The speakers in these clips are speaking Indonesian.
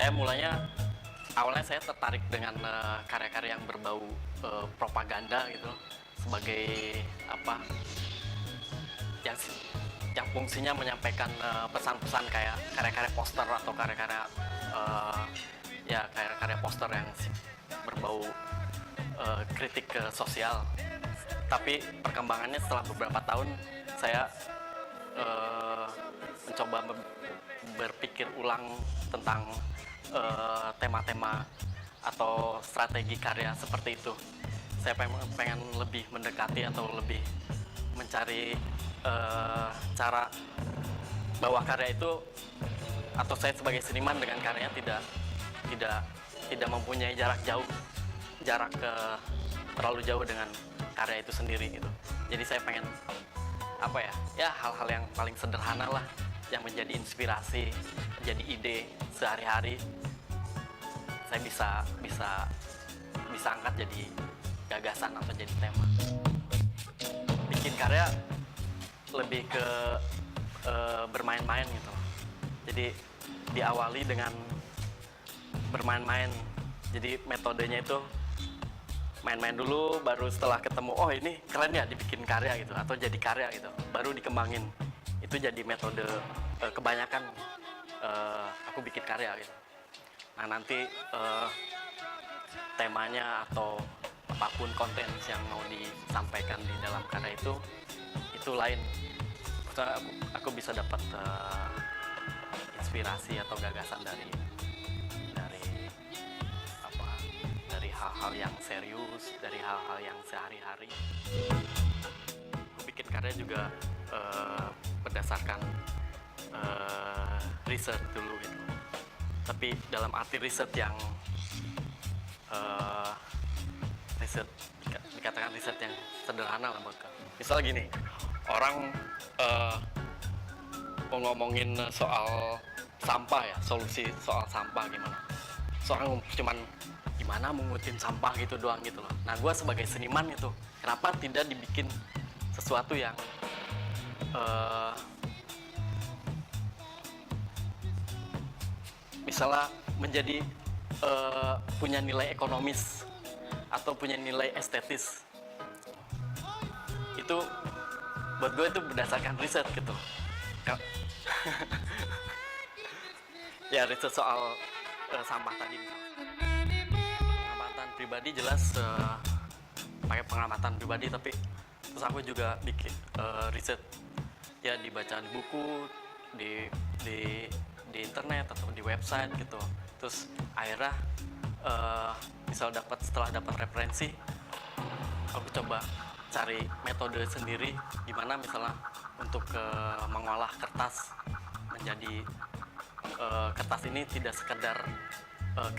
Saya mulanya awalnya saya tertarik dengan karya-karya yang berbau propaganda gitu sebagai apa yang yang fungsinya menyampaikan pesan-pesan kayak karya-karya poster atau karya-karya ya karya-karya poster yang berbau kritik ke sosial. Tapi perkembangannya setelah beberapa tahun saya mencoba berpikir ulang tentang tema-tema atau strategi karya seperti itu. Saya pengen lebih mendekati atau lebih mencari cara bahwa karya itu atau saya sebagai seniman dengan karyanya tidak mempunyai jarak terlalu jauh dengan karya itu sendiri gitu. Jadi saya pengen hal-hal yang paling sederhana lah yang menjadi inspirasi, menjadi ide sehari-hari saya bisa angkat jadi gagasan atau jadi tema. Bikin karya lebih ke bermain-main gitu. Jadi diawali dengan bermain-main. Jadi metodenya itu main-main dulu, baru setelah ketemu oh ini keren ya dibikin karya gitu atau jadi karya gitu, baru dikembangin. Itu jadi metode kebanyakan aku bikin karya gitu. Nah nanti temanya atau apapun konten yang mau disampaikan di dalam karya itu lain. Aku bisa dapat inspirasi atau gagasan dari hal-hal yang serius, dari hal-hal yang sehari-hari. Aku bikin karya juga berdasarkan riset dulu gitu. Tapi dalam arti riset yang dikatakan riset yang sederhana lah buat kamu. Misal gini, orang mau ngomongin soal sampah ya, solusi soal sampah gimana. Seorang cuman gimana mengutin sampah gitu doang gitu loh. Nah gue sebagai seniman itu kenapa tidak dibikin sesuatu yang misalnya menjadi punya nilai ekonomis atau punya nilai estetis. Itu buat gue itu berdasarkan riset gitu. Ya riset soal sampah tadi misalnya. Pengamatan pribadi jelas pakai pengamatan pribadi, tapi terus aku juga bikin riset ya, dibaca di buku, di internet atau di website gitu. Terus akhirnya setelah dapat referensi, aku coba cari metode sendiri gimana misalnya untuk mengolah kertas menjadi kertas ini tidak sekedar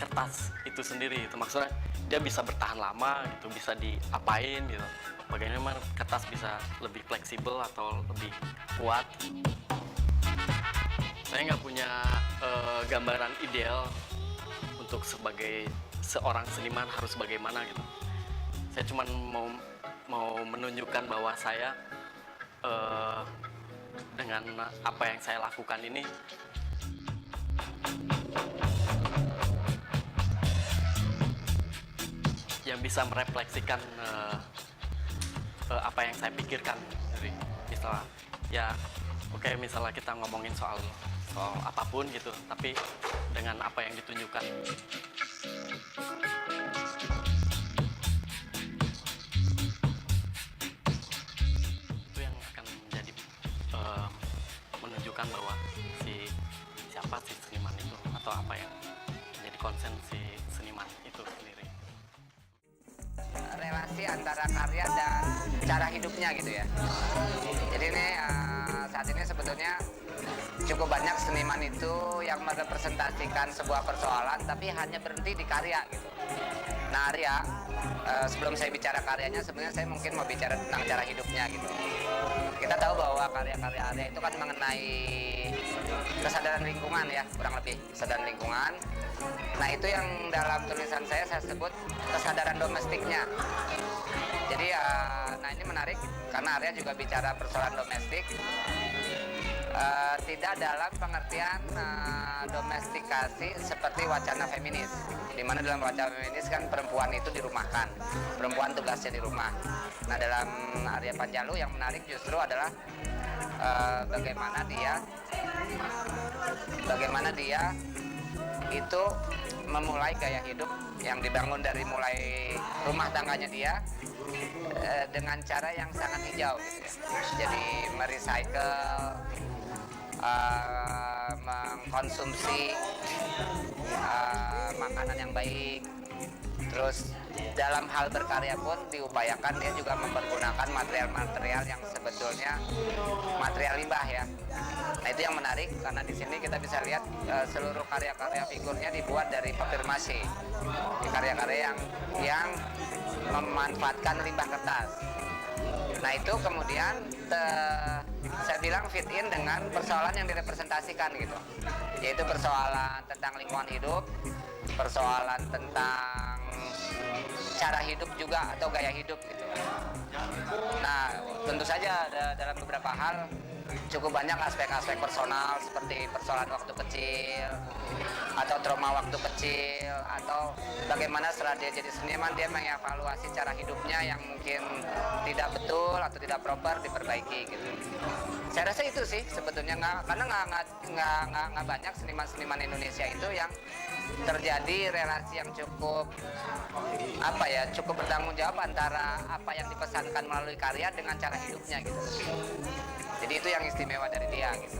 kertas itu sendiri. Itu maksudnya dia bisa bertahan lama gitu, bisa diapain gitu, bagaimana kertas bisa lebih fleksibel atau lebih kuat. Saya nggak punya gambaran ideal untuk sebagai seorang seniman harus bagaimana gitu. Saya cuma mau menunjukkan bahwa saya dengan apa yang saya lakukan ini yang bisa merefleksikan apa yang saya pikirkan. Jadi misalnya ya oke, misalnya kita ngomongin soal apapun gitu, tapi dengan apa yang ditunjukkan. Itu yang akan menjadi menunjukkan bahwa siapa sih seniman itu atau apa yang menjadi konsen si seniman itu sendiri. Relasi antara karya dan cara hidupnya gitu ya. Jadi ini saat ini sebetulnya cukup banyak seniman itu yang merepresentasikan sebuah persoalan tapi hanya berhenti di karya gitu. Nah Arya, sebelum saya bicara karyanya, sebenarnya saya mungkin mau bicara tentang cara hidupnya gitu. Kita tahu bahwa karya-karya Arya itu kan mengenai kesadaran lingkungan ya, kurang lebih kesadaran lingkungan. Nah itu yang dalam tulisan saya sebut kesadaran domestiknya. Jadi nah ini menarik karena Arya juga bicara persoalan domestik. Tidak dalam pengertian domestik mengaplikasi seperti wacana feminis, di mana dalam wacana feminis kan perempuan itu dirumahkan, perempuan tugasnya di rumah. Nah, dalam Arya Panjalu yang menarik justru adalah bagaimana dia itu memulai gaya hidup yang dibangun dari mulai rumah tangganya dia dengan cara yang sangat hijau gitu ya. Jadi merecycle, mengkonsumsi makanan yang baik. Terus dalam hal berkarya pun diupayakan dia juga mempergunakan material-material yang sebetulnya material limbah ya. Nah, itu yang menarik karena di sini kita bisa lihat seluruh karya-karya figurnya dibuat dari papir masi. Di karya-karya yang memanfaatkan limbah kertas. Nah, itu kemudian saya bilang fit in dengan persoalan yang direpresentasikan gitu. Yaitu persoalan tentang lingkungan hidup, persoalan tentang cara hidup juga atau gaya hidup gitu. Nah, tentu saja dalam beberapa hal cukup banyak aspek-aspek personal seperti persoalan waktu kecil atau trauma waktu kecil atau bagaimana setelah dia jadi seniman dia mengevaluasi cara hidupnya yang mungkin tidak betul atau tidak proper diperbaiki gitu. Saya rasa itu sih sebetulnya karena nggak banyak seniman-seniman Indonesia itu yang terjadi relasi yang cukup cukup bertanggung jawab antara apa yang dipesankan melalui karya dengan cara hidupnya gitu. Jadi itu yang istimewa dari dia gitu.